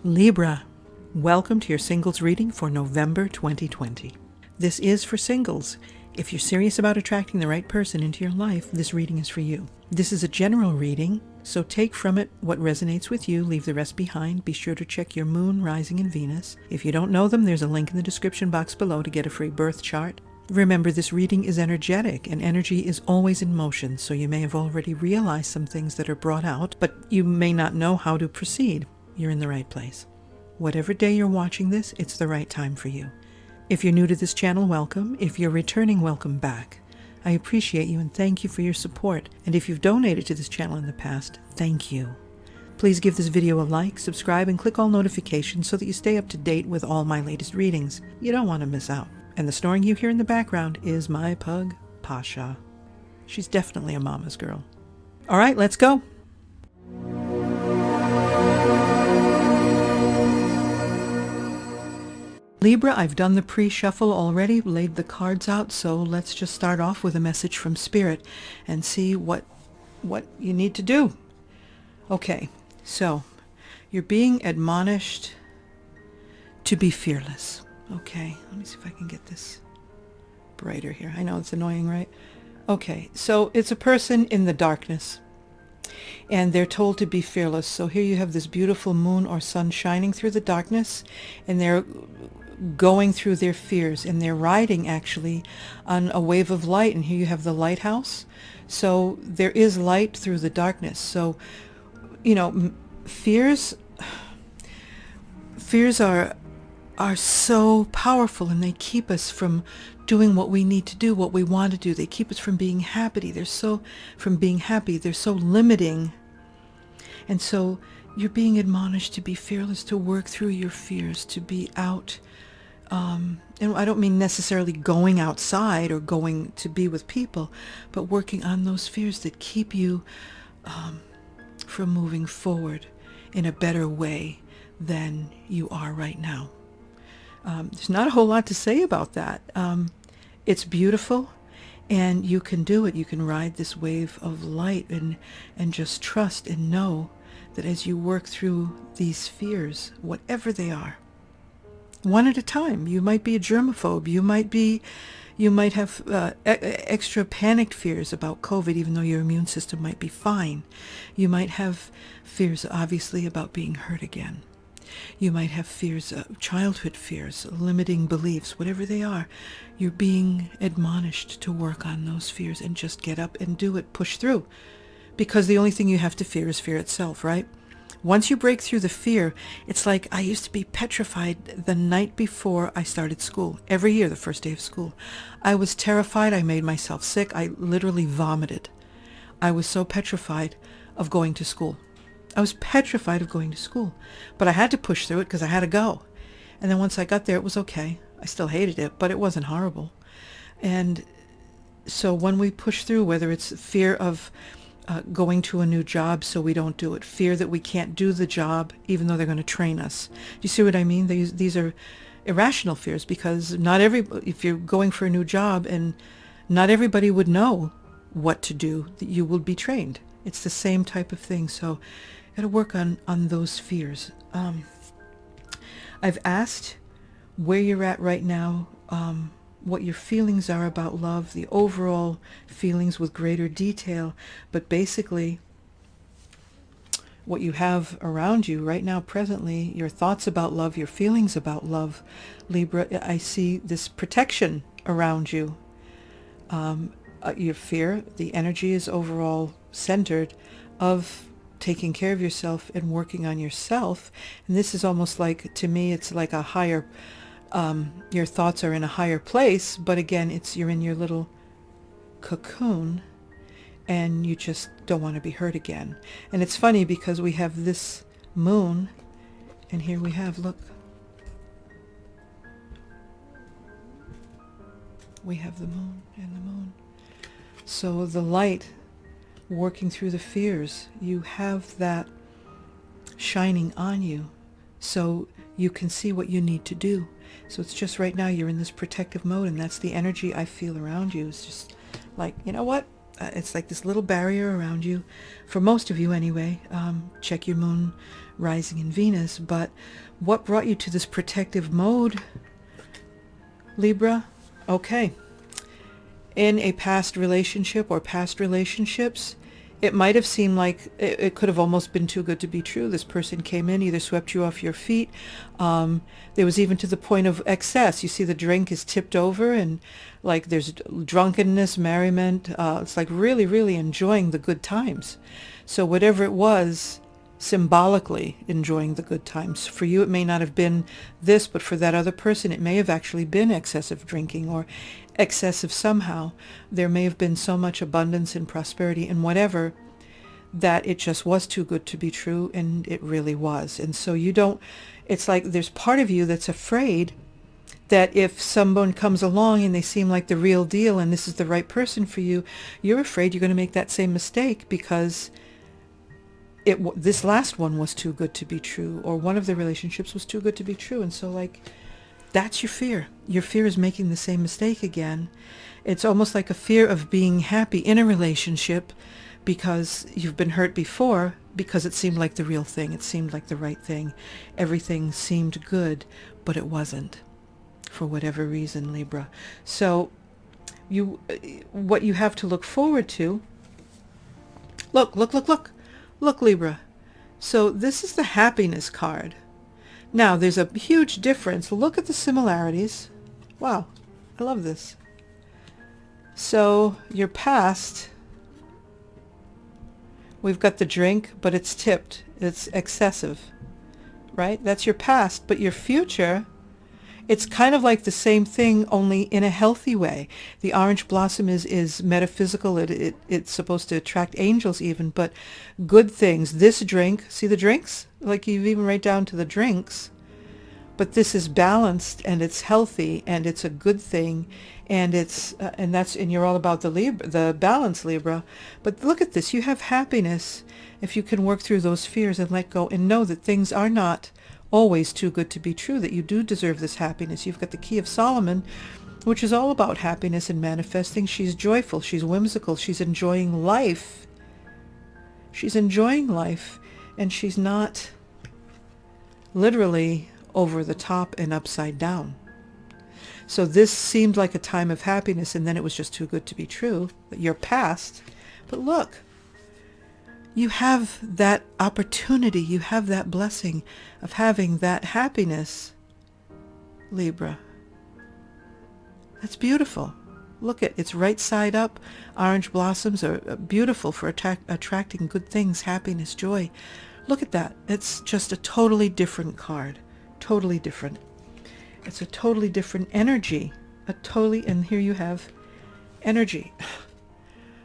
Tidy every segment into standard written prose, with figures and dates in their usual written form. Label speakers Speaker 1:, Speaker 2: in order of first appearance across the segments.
Speaker 1: Libra, welcome to your singles reading for November 2020. This is for singles. If you're serious about attracting the right person into your life, this reading is for you. This is a general reading, so take from it what resonates with you, leave the rest behind. Be sure to check your moon, rising, and Venus. If you don't know them, there's a link in the description box below to get a free birth chart. Remember, this reading is energetic, and energy is always in motion, so you may have already realized some things that are brought out, but you may not know how to proceed. You're in the right place. Whatever day you're watching this, it's the right time for you. If you're new to this channel, welcome. If you're returning, welcome back. I appreciate you and thank you for your support. And if you've donated to this channel in the past, thank you. Please give this video a like, subscribe, and click all notifications so that you stay up to date with all my latest readings. You don't want to miss out. And the snoring you hear in the background is my pug, Pasha. She's definitely a mama's girl. All right, let's go. Libra, I've done the pre-shuffle already, laid the cards out, so let's just start off with a message from Spirit and see what you need to do. Okay, so you're being admonished to be fearless. Okay, let me see if I can get this brighter here. I know it's annoying, right? Okay, so it's a person in the darkness, and they're told to be fearless. So here you have this beautiful moon or sun shining through the darkness, and they're going through their fears, and they're riding actually on a wave of light. And here you have the lighthouse. So there is light through the darkness. So, you know, fears are so powerful, and they keep us from doing what we need to do, what we want to do. They keep us from being happy. They're so limiting. And so you're being admonished to be fearless, to work through your fears, to be out. And I don't mean necessarily going outside or going to be with people, but working on those fears that keep you from moving forward in a better way than you are right now. There's not a whole lot to say about that. It's beautiful, and you can do it. You can ride this wave of light and just trust and know that as you work through these fears, whatever they are, one at a time. You might be a germaphobe. You might have extra panicked fears about COVID, even though your immune system might be fine. You might have fears, obviously, about being hurt again. You might have fears, childhood fears, limiting beliefs, whatever they are. You're being admonished to work on those fears and just get up and do it, push through. Because the only thing you have to fear is fear itself, right? Once you break through the fear, it's like I used to be petrified the night before I started school. Every year, the first day of school. I was terrified. I made myself sick. I literally vomited. I was so petrified of going to school. I was petrified of going to school. But I had to push through it because I had to go. And then once I got there, it was okay. I still hated it, but it wasn't horrible. And so when we push through, whether it's fear of going to a new job so we don't do it, fear that we can't do the job even though they're going to train us. Do you see what I mean? These are irrational fears, because if you're going for a new job and not everybody would know what to do, you will be trained. It's the same type of thing. So got to work on those fears. I've asked where you're at right now, what your feelings are about love, the overall feelings with greater detail, but basically what you have around you right now, presently, your thoughts about love, your feelings about love, Libra. I see this protection around you. Your fear, the energy is overall centered of taking care of yourself and working on yourself. And this is almost like, to me, it's like a higher your thoughts are in a higher place, but again, you're in your little cocoon and you just don't want to be hurt again. And it's funny because we have this moon, and here we have, look, we have the moon and the moon. So the light working through the fears, you have that shining on you so you can see what you need to do. So it's just right now you're in this protective mode, and that's the energy I feel around you. It's just like, you know what? it's like this little barrier around you, for most of you anyway. Check your moon rising in Venus. But what brought you to this protective mode, Libra? Okay. In a past relationship or past relationships, it might have seemed like it could have almost been too good to be true. This person came in, either swept you off your feet. There was even to the point of excess. You see the drink is tipped over and like there's drunkenness, merriment. It's like really, really enjoying the good times. So whatever it was, symbolically enjoying the good times. For you, it may not have been this, but for that other person, it may have actually been excessive drinking or excessive somehow. There may have been so much abundance and prosperity and whatever that it just was too good to be true, and it really was. And so you don't, it's like there's part of you that's afraid that if someone comes along and they seem like the real deal and this is the right person for you, you're afraid you're going to make that same mistake because this last one was too good to be true, or one of the relationships was too good to be true. And so like, that's your fear. Your fear is making the same mistake again. It's almost like a fear of being happy in a relationship because you've been hurt before, because it seemed like the real thing. It seemed like the right thing. Everything seemed good, but it wasn't, for whatever reason, Libra. So what you have to look forward to, look, Libra. So this is the happiness card. Now, there's a huge difference. Look at the similarities. Wow, I love this. So your past, we've got the drink, but it's tipped. It's excessive, right? That's your past. But your future, it's kind of like the same thing, only in a healthy way. The orange blossom is metaphysical. It's supposed to attract angels even, but good things. This drink, see the drinks? Like you even write down to the drinks. But this is balanced and it's healthy and it's a good thing, and it's and you're all about the balance, Libra. But look at this. You have happiness if you can work through those fears and let go and know that things are not always too good to be true, that you do deserve this happiness. You've got the Key of Solomon, which is all about happiness and manifesting. She's joyful, she's whimsical, she's enjoying life. She's enjoying life, and she's not literally over the top and upside down. So this seemed like a time of happiness, and then it was just too good to be true, your past. But look, you have that opportunity, you have that blessing of having that happiness, Libra. That's beautiful. Look at it's right side up. Orange blossoms are beautiful for attracting good things, happiness, joy. Look at that. It's just a totally different card. Totally different. It's a totally different energy. And here you have energy.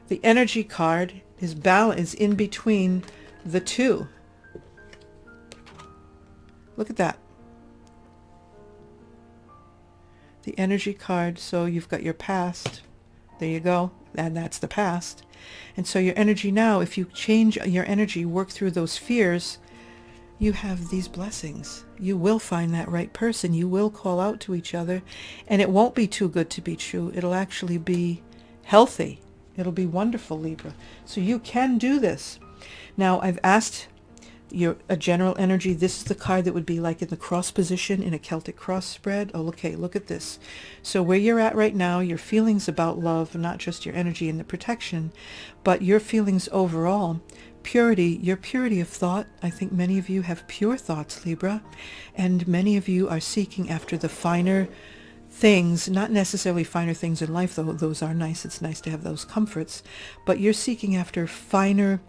Speaker 1: The energy card is in between the two. Look at that. The energy card. So you've got your past. There you go. And that's the past. And so your energy now, if you change your energy, work through those fears, you have these blessings. You will find that right person. You will call out to each other, and it won't be too good to be true. It'll actually be healthy. It'll be wonderful, Libra. So you can do this. Now, I've asked a general energy. This is the card that would be like in the cross position in a Celtic cross spread. Oh, okay, look at this. So where you're at right now, your feelings about love, not just your energy and the protection, but your feelings overall, purity, your purity of thought. I think many of you have pure thoughts, Libra, and many of you are seeking after the finer things, not necessarily finer things in life, though those are nice. It's nice to have those comforts, but you're seeking after finer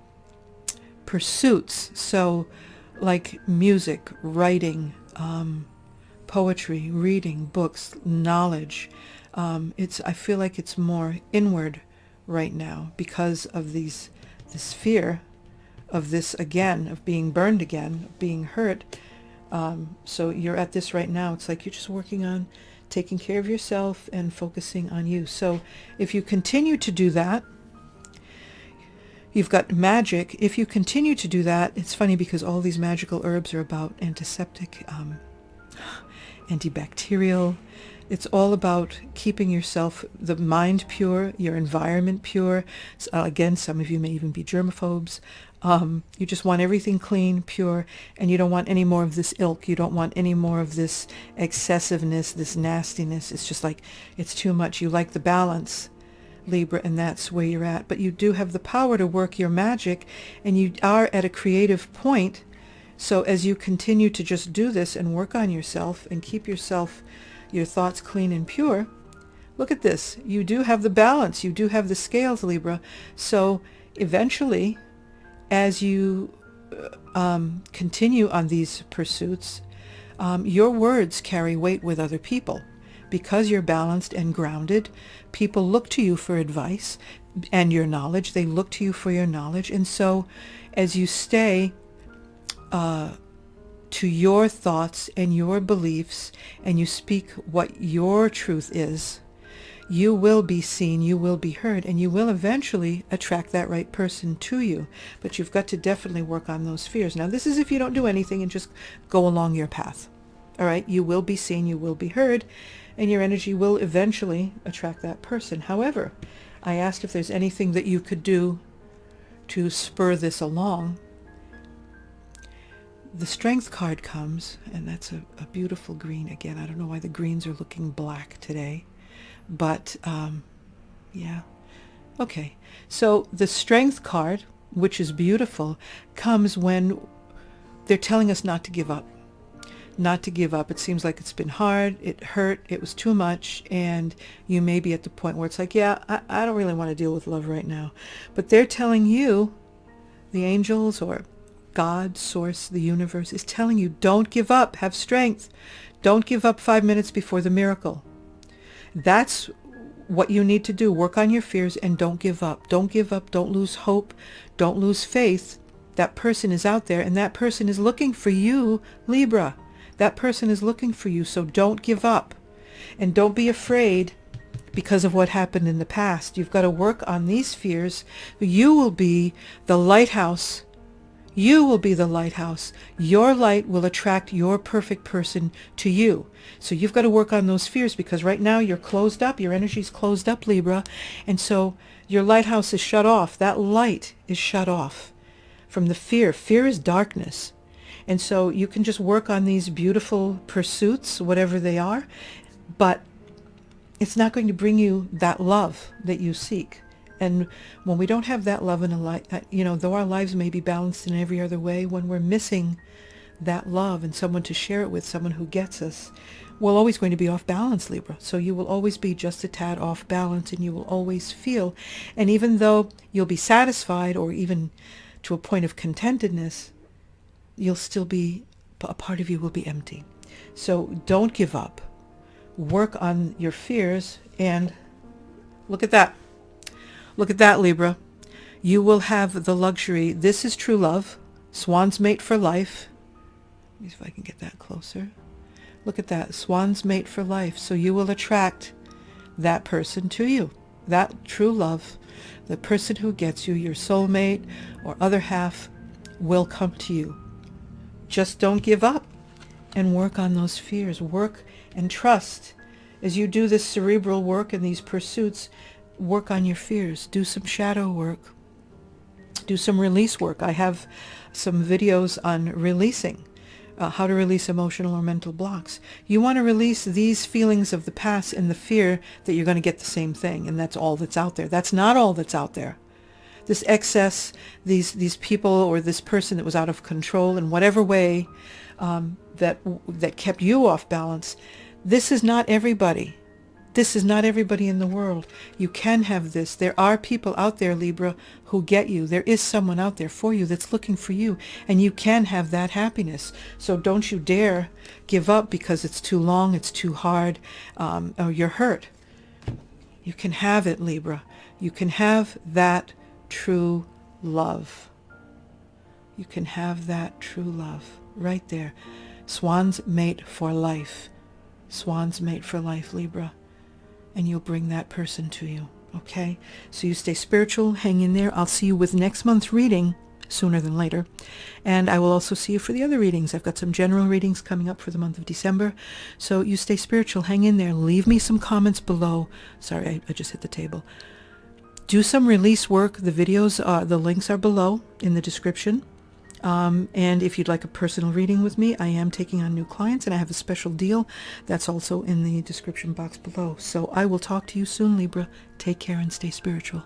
Speaker 1: pursuits. So like music, writing, poetry, reading, books, knowledge. I feel like it's more inward right now because of this fear of this again, of being burned again, being hurt. So you're at this right now. It's like you're just working on taking care of yourself and focusing on you. So if you continue to do that, you've got magic. If you continue to do that, it's funny because all these magical herbs are about antiseptic. antibacterial. It's all about keeping yourself, the mind pure, your environment pure. Again, some of you may even be germaphobes. You just want everything clean, pure, and you don't want any more of this ilk. You don't want any more of this excessiveness, this nastiness. It's just like, it's too much. You like the balance, Libra, and that's where you're at. But you do have the power to work your magic, and you are at a creative point. So as you continue to just do this and work on yourself and keep yourself, your thoughts clean and pure, look at this. You do have the balance. You do have the scales, Libra. So eventually, as you continue on these pursuits, your words carry weight with other people. Because you're balanced and grounded, people look to you for advice and your knowledge. They look to you for your knowledge. And so as you stay to your thoughts and your beliefs, and you speak what your truth is, you will be seen, you will be heard, and you will eventually attract that right person to you. But you've got to definitely work on those fears. Now, this is if you don't do anything and just go along your path. All right? You will be seen, you will be heard, and your energy will eventually attract that person. However, I asked if there's anything that you could do to spur this along. The Strength card comes, and that's a beautiful green. Again, I don't know why the greens are looking black today. But, yeah. Okay. So the Strength card, which is beautiful, comes when they're telling us not to give up. Not to give up. It seems like it's been hard. It hurt. It was too much. And you may be at the point where it's like, yeah, I don't really want to deal with love right now. But they're telling you, the angels or God, Source, the universe, is telling you, don't give up. Have strength. Don't give up 5 minutes before the miracle. That's what you need to do. Work on your fears and don't give up. Don't give up. Don't lose hope. Don't lose faith. That person is out there, and that person is looking for you, Libra. That person is looking for you, so don't give up. And don't be afraid because of what happened in the past. You've got to work on these fears. You will be the lighthouse. You will be the lighthouse. Your light will attract your perfect person to you. So you've got to work on those fears, because right now you're closed up. Your energy's closed up, Libra. And so your lighthouse is shut off. That light is shut off from the fear. Fear is darkness. And so you can just work on these beautiful pursuits, whatever they are, but it's not going to bring you that love that you seek. And when we don't have that love in a life, though our lives may be balanced in every other way, when we're missing that love and someone to share it with, someone who gets us, we're always going to be off balance, Libra. So you will always be just a tad off balance, and you will always feel, and even though you'll be satisfied or even to a point of contentedness, you'll still be, a part of you will be empty. So don't give up. Work on your fears, and look at that. Look at that, Libra. You will have the luxury. This is true love. Swans mate for life. Let me see if I can get that closer. Look at that. Swans mate for life. So you will attract that person to you. That true love. The person who gets you, your soulmate or other half, will come to you. Just don't give up and work on those fears. Work and trust. As you do this cerebral work and these pursuits, work on your fears. Do some shadow work. Do some release work. I have some videos on releasing, how to release emotional or mental blocks. You want to release these feelings of the past and the fear that you're going to get the same thing, and that's all that's out there. That's not all that's out there. This excess, these people or this person that was out of control in whatever way that kept you off balance, this is not everybody. This is not everybody in the world. You can have this. There are people out there, Libra, who get you. There is someone out there for you that's looking for you, and you can have that happiness. So don't you dare give up because it's too long, it's too hard, or you're hurt. You can have it, Libra. You can have that true love. You can have that true love right there. Swans mate for life. Swans mate for life, Libra. And you'll bring that person to you, okay? So you stay spiritual, hang in there. I'll see you with next month's reading. sooner than later. And I will also see you for the other readings. I've got some general readings coming up for the month of December. So you stay spiritual. Hang in there. Leave me some comments below. Sorry, I just hit the table. Do some release work. The videos, the links are below in the description. And if you'd like a personal reading with me, I am taking on new clients and I have a special deal. That's also in the description box below. So I will talk to you soon, Libra. Take care and stay spiritual.